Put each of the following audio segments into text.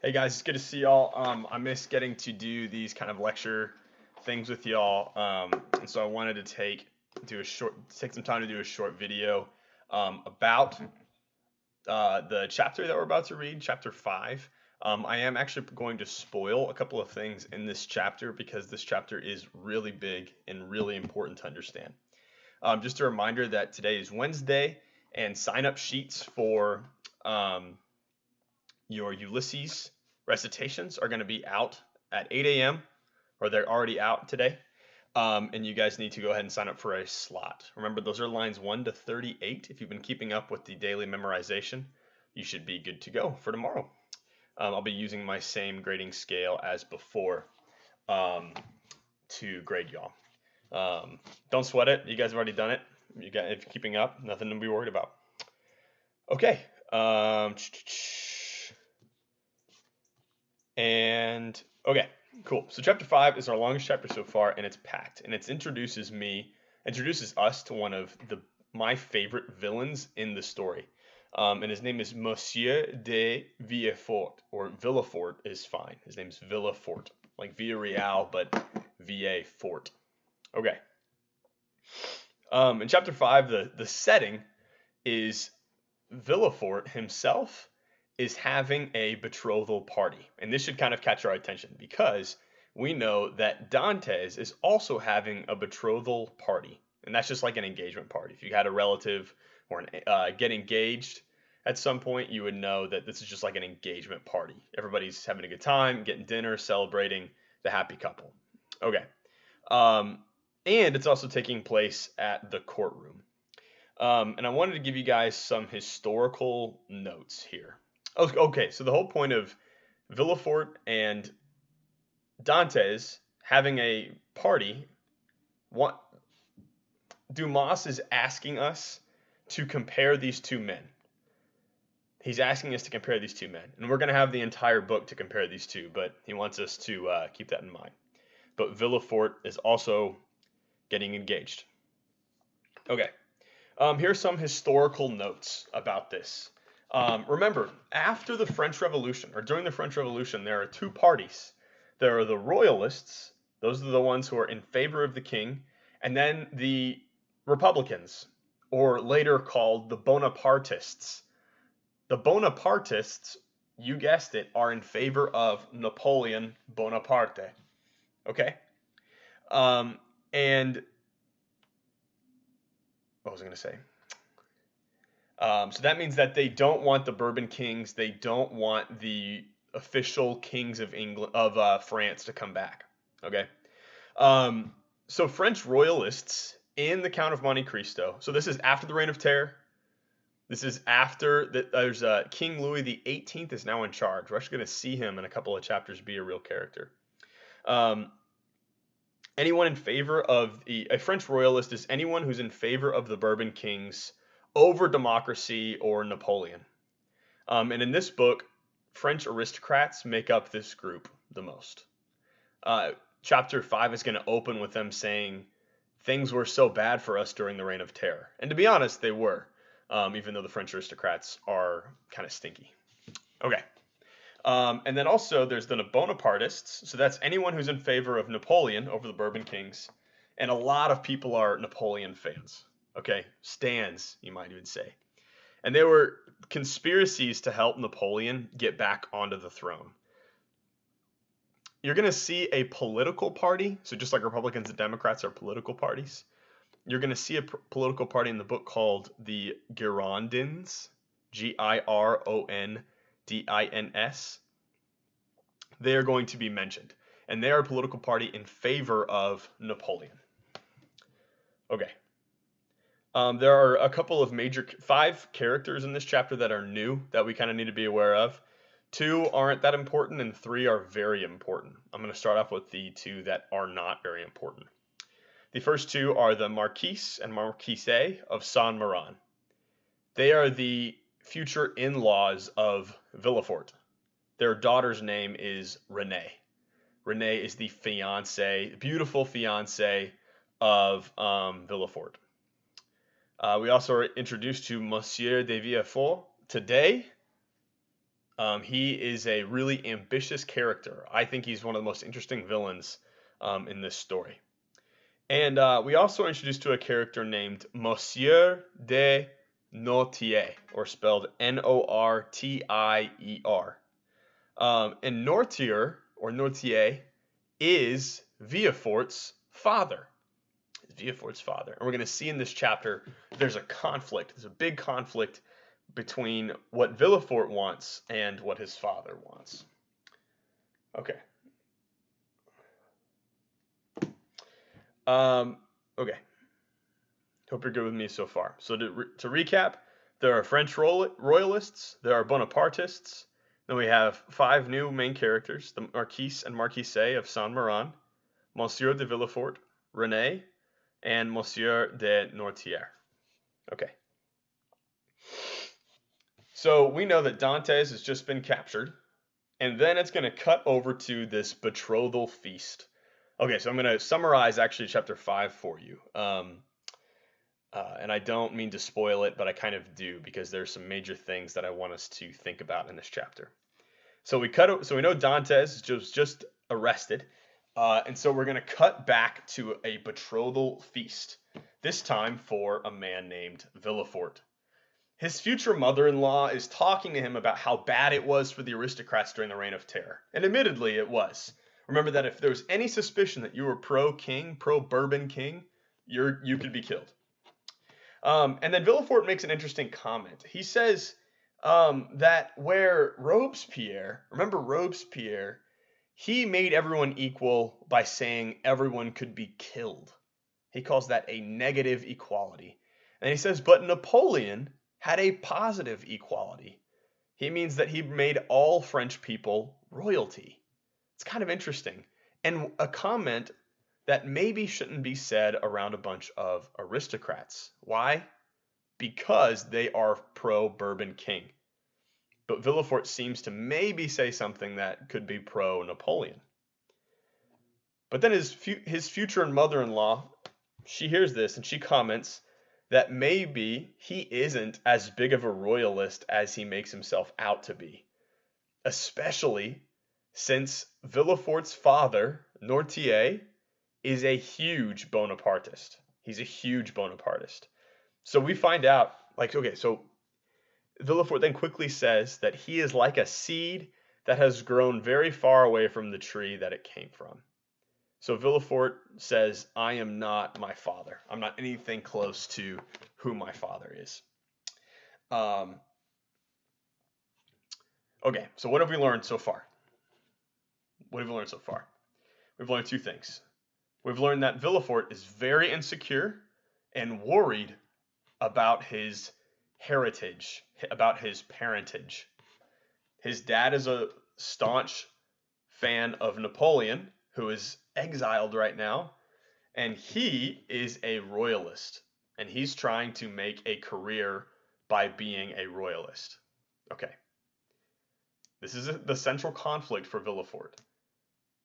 Hey guys, it's good to see y'all. I miss getting to do these kind of lecture things with y'all, and so I wanted to take some time to do a short video about the chapter that we're about to read, chapter 5. I am actually going to spoil a couple of things in this chapter because this chapter is really big and really important to understand. Just a reminder that today is Wednesday, and sign-up sheets for your Ulysses recitations are going to be out at 8 a.m. or they're already out today. And you guys need to go ahead and sign up for a slot. Remember, those are lines 1 to 38. If you've been keeping up with the daily memorization, you should be good to go for tomorrow. I'll be using my same grading scale as before to grade y'all. Don't sweat it. You guys have already done it. If you're keeping up, nothing to be worried about. Okay. And okay, cool. So chapter 5 is our longest chapter so far, and it's packed. And it introduces us to one of my favorite villains in the story. And his name is Monsieur de Villefort, or Villefort is fine. His name is Villefort, like Villarreal, but VA Fort. Okay. In chapter 5, the setting is Villefort himself is having a betrothal party. And this should kind of catch our attention because we know that Dantes is also having a betrothal party. And that's just like an engagement party. If you had a relative or get engaged at some point, you would know that this is just like an engagement party. Everybody's having a good time, getting dinner, celebrating the happy couple. Okay. And it's also taking place at the courtroom. And I wanted to give you guys some historical notes here. Okay, so the whole point of Villefort and Dantes having a party, Dumas is asking us to compare these two men. He's asking us to compare these two men. And we're going to have the entire book to compare these two, but he wants us to keep that in mind. But Villefort is also getting engaged. Okay. Here's some historical notes about this. Remember, after the French Revolution, or during the French Revolution, there are two parties. There are the Royalists, those are the ones who are in favor of the king, and then the Republicans, or later called the Bonapartists. The Bonapartists, you guessed it, are in favor of Napoleon Bonaparte. Okay? And what was I going to say? So that means that they don't want the Bourbon Kings. They don't want the official kings of France to come back. Okay. So French royalists in the Count of Monte Cristo. So this is after the Reign of Terror. This is after that. There's King Louis XVIII is now in charge. We're actually going to see him in a couple of chapters be a real character. Anyone in favor of a French royalist is anyone who's in favor of the Bourbon Kings over democracy or Napoleon. And in this book, French aristocrats make up this group the most. Chapter 5 is going to open with them saying, things were so bad for us during the Reign of Terror. And to be honest, they were, even though the French aristocrats are kind of stinky. Okay. And then also there's the Bonapartists. So that's anyone who's in favor of Napoleon over the Bourbon Kings. And a lot of people are Napoleon fans. Okay, stans, you might even say. And they were conspiracies to help Napoleon get back onto the throne. You're going to see a political party, so just like Republicans and Democrats are political parties, you're going to see a political party in the book called the Girondins, Girondins. They are going to be mentioned, and they are a political party in favor of Napoleon. Okay. There are a couple of 5 characters in this chapter that are new that we kind of need to be aware of. 2 aren't that important, and 3 are very important. I'm going to start off with the 2 that are not very important. The first 2 are the Marquis and Marquise of Saint-Meran. They are the future in-laws of Villefort. Their daughter's name is Renee. Renee is the beautiful fiancée of Villefort. We also are introduced to Monsieur de Villefort today. He is a really ambitious character. I think he's one of the most interesting villains in this story. And we also are introduced to a character named Monsieur de Nortier, or spelled Nortier. And Nortier, or Nortier, is Villefort's father. Villefort's father. And we're going to see in this chapter there's a conflict. There's a big conflict between what Villefort wants and what his father wants. Okay. Okay. Hope you're good with me so far. So to recap, there are French Royalists, there are Bonapartists, then we have 5 new main characters, the Marquise and Marquise of Saint-Meran, Monsieur de Villefort, Renee, and Monsieur de Nortier. Okay. So we know that Dantes has just been captured, and then it's going to cut over to this betrothal feast. Okay, so I'm going to summarize actually chapter 5 for you. And I don't mean to spoil it, but I kind of do because there's some major things that I want us to think about in this chapter. So we know Dantes was just arrested, and so we're going to cut back to a betrothal feast, this time for a man named Villefort. His future mother-in-law is talking to him about how bad it was for the aristocrats during the Reign of Terror, and admittedly it was. Remember that if there was any suspicion that you were pro-king, pro-Bourbon King, you could be killed. And then Villefort makes an interesting comment. He says that where Robespierre, remember Robespierre, he made everyone equal by saying everyone could be killed. He calls that a negative equality. And he says, but Napoleon had a positive equality. He means that he made all French people royalty. It's kind of interesting. And a comment that maybe shouldn't be said around a bunch of aristocrats. Why? Because they are pro-Bourbon King. But Villefort seems to maybe say something that could be pro-Napoleon. But then his future mother-in-law, she hears this and she comments that maybe he isn't as big of a royalist as he makes himself out to be. Especially since Villefort's father, Nortier, is a huge Bonapartist. He's a huge Bonapartist. So we find out, so Villefort then quickly says that he is like a seed that has grown very far away from the tree that it came from. So Villefort says, I am not my father. I'm not anything close to who my father is. Okay, so what have we learned so far? We've learned 2 things. We've learned that Villefort is very insecure and worried about his heritage, about his parentage. His dad is a staunch fan of Napoleon, who is exiled right now, and he is a royalist, and he's trying to make a career by being a royalist. Okay. This is the central conflict for Villefort.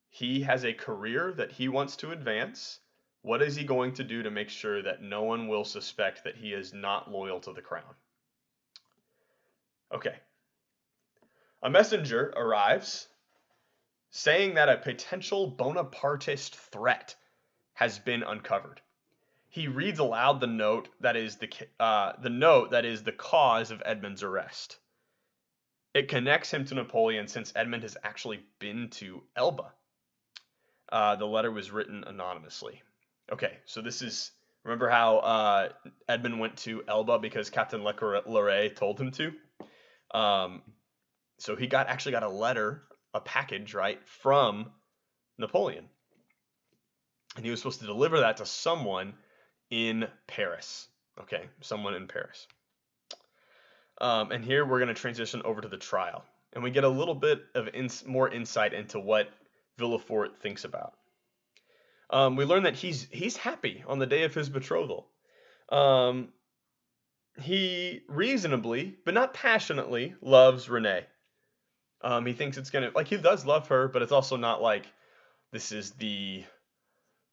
He has a career that he wants to advance. What is he going to do to make sure that no one will suspect that he is not loyal to the crown? Okay. A messenger arrives saying that a potential Bonapartist threat has been uncovered. He reads aloud the note that is the cause of Edmund's arrest. It connects him to Napoleon since Edmund has actually been to Elba. The letter was written anonymously. Okay, so remember how Edmund went to Elba because Captain Le Ray told him to? So he actually got a letter, a package, right, from Napoleon. And he was supposed to deliver that to someone in Paris. Okay, someone in Paris. And here we're going to transition over to the trial. And we get a little bit of more insight into what Villefort thinks about. We learn that he's happy on the day of his betrothal. He reasonably, but not passionately, loves Renee. He thinks it's going to, he does love her, but it's also not like this is the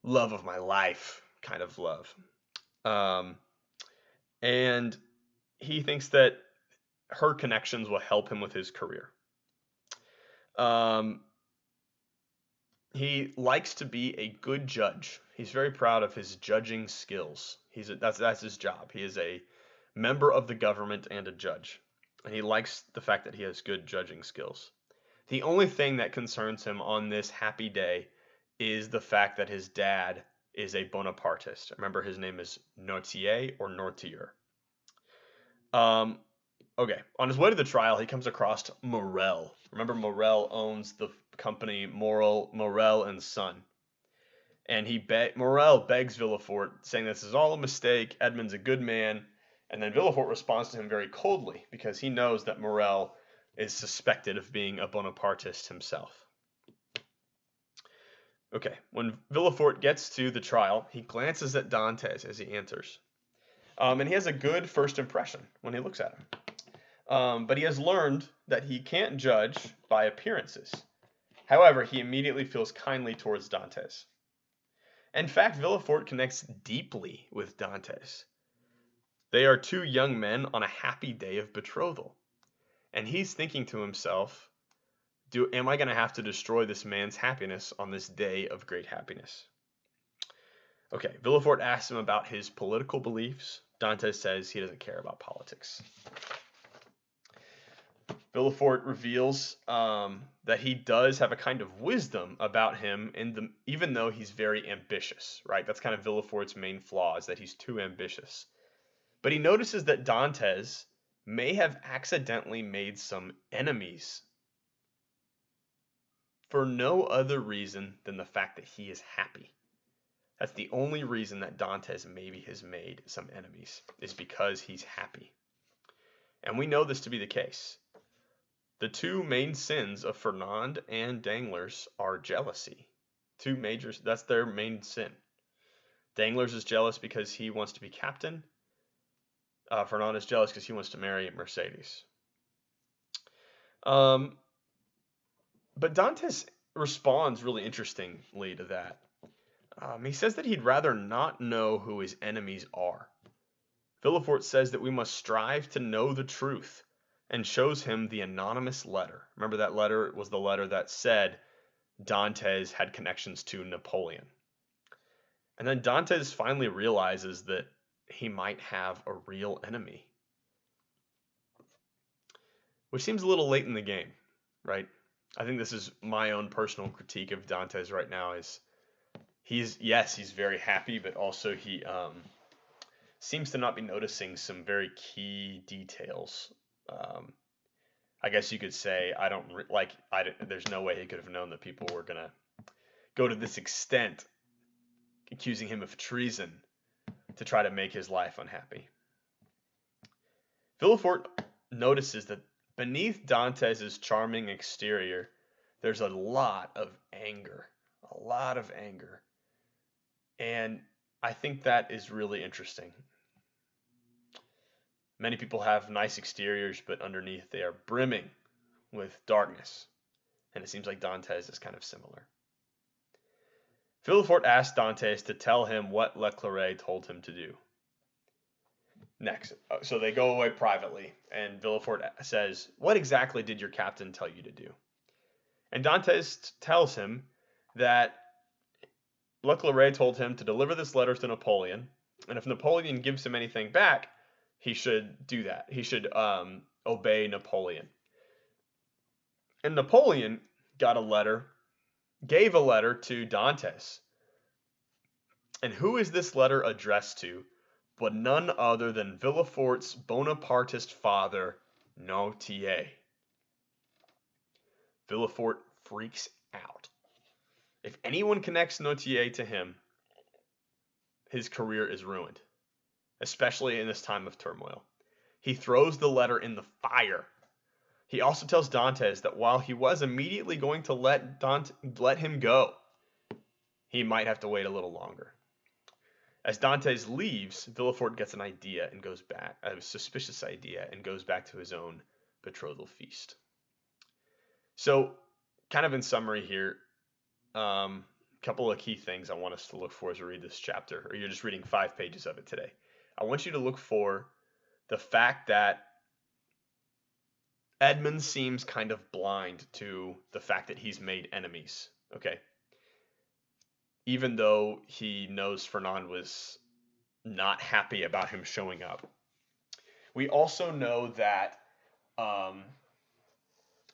love of my life kind of love. And he thinks that her connections will help him with his career. Um, he likes to be a good judge. He's very proud of his judging skills. That's his job. He is a member of the government and a judge, and he likes the fact that he has good judging skills. The only thing that concerns him on this happy day is the fact that his dad is a Bonapartist. Remember, his name is Nortier or Nortier. Okay, on his way to the trial, he comes across Morel. Remember, Morel owns the company Morel and Son. And Morel begs Villefort, saying this is all a mistake, Edmund's a good man. And then Villefort responds to him very coldly, because he knows that Morel is suspected of being a Bonapartist himself. Okay, when Villefort gets to the trial, he glances at Dantes as he enters. And he has a good first impression when he looks at him. But he has learned that he can't judge by appearances. However, he immediately feels kindly towards Dantes. In fact, Villefort connects deeply with Dantes. They are two young men on a happy day of betrothal. And he's thinking to himself, am I going to have to destroy this man's happiness on this day of great happiness? Okay, Villefort asks him about his political beliefs. Dantes says he doesn't care about politics. Villefort reveals that he does have a kind of wisdom about him, even though he's very ambitious, right? That's kind of Villefort's main flaw, is that he's too ambitious. But he notices that Dantes may have accidentally made some enemies for no other reason than the fact that he is happy. That's the only reason that Dantes maybe has made some enemies, is because he's happy. And we know this to be the case. The two main sins of Fernand and Danglars are jealousy. That's their main sin. Danglars is jealous because he wants to be captain. Fernand is jealous because he wants to marry Mercedes. But Dantes responds really interestingly to that. He says that he'd rather not know who his enemies are. Villefort says that we must strive to know the truth, and shows him the anonymous letter. Remember, that letter was the letter that said Dantes had connections to Napoleon. And then Dantes finally realizes that he might have a real enemy, which seems a little late in the game, right? I think this is my own personal critique of Dantes right now. He's very happy, but also he seems to not be noticing some very key details. I guess you could say there's no way he could have known that people were going to go to this extent, accusing him of treason to try to make his life unhappy. Villefort notices that beneath Dantes' charming exterior, there's a lot of anger. And I think that is really interesting. Many people have nice exteriors, but underneath they are brimming with darkness. And it seems like Dantes is kind of similar. Villefort asks Dantes to tell him what Leclerc told him to do. Next, so they go away privately, and Villefort says, "What exactly did your captain tell you to do?" And Dantes tells him that Leclerc told him to deliver this letter to Napoleon, and if Napoleon gives him anything back, he should do that. He should obey Napoleon. And Napoleon gave a letter to Dantes. And who is this letter addressed to but none other than Villefort's Bonapartist father, Nortier. Villefort freaks out. If anyone connects Nortier to him, his career is ruined, especially in this time of turmoil. He throws the letter in the fire. He also tells Dantes that while he was immediately going to let him go, he might have to wait a little longer. As Dantes leaves, Villefort gets an idea and goes back, a suspicious idea, and goes back to his own betrothal feast. So, kind of in summary here, couple of key things I want us to look for as we read this chapter, or you're just reading 5 pages of it today. I want you to look for the fact that Edmund seems kind of blind to the fact that he's made enemies. Okay. Even though he knows Fernand was not happy about him showing up. We also know that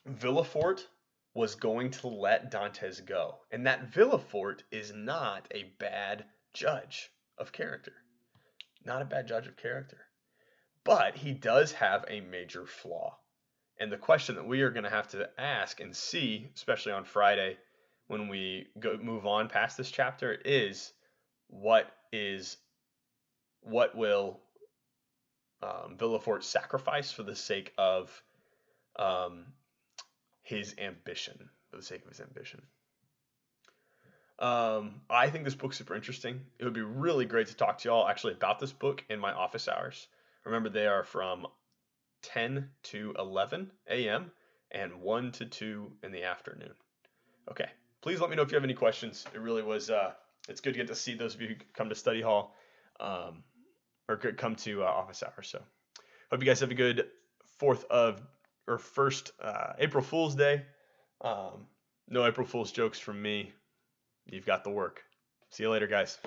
Villefort was going to let Dantes go, and that Villefort is not a bad judge of character. Not a bad judge of character. But he does have a major flaw. And the question that we are going to have to ask and see, especially on Friday when we move on past this chapter, is what will Villefort sacrifice for the sake of his ambition? For the sake of his ambition. I think this book's super interesting. It would be really great to talk to y'all actually about this book in my office hours. Remember, they are from 10 to 11 a.m. and 1 to 2 in the afternoon. Okay, please let me know if you have any questions. It really was, it's good to get to see those of you who come to study hall or come to office hours. So hope you guys have a good first April Fool's Day. No April Fool's jokes from me. You've got the work. See you later, guys.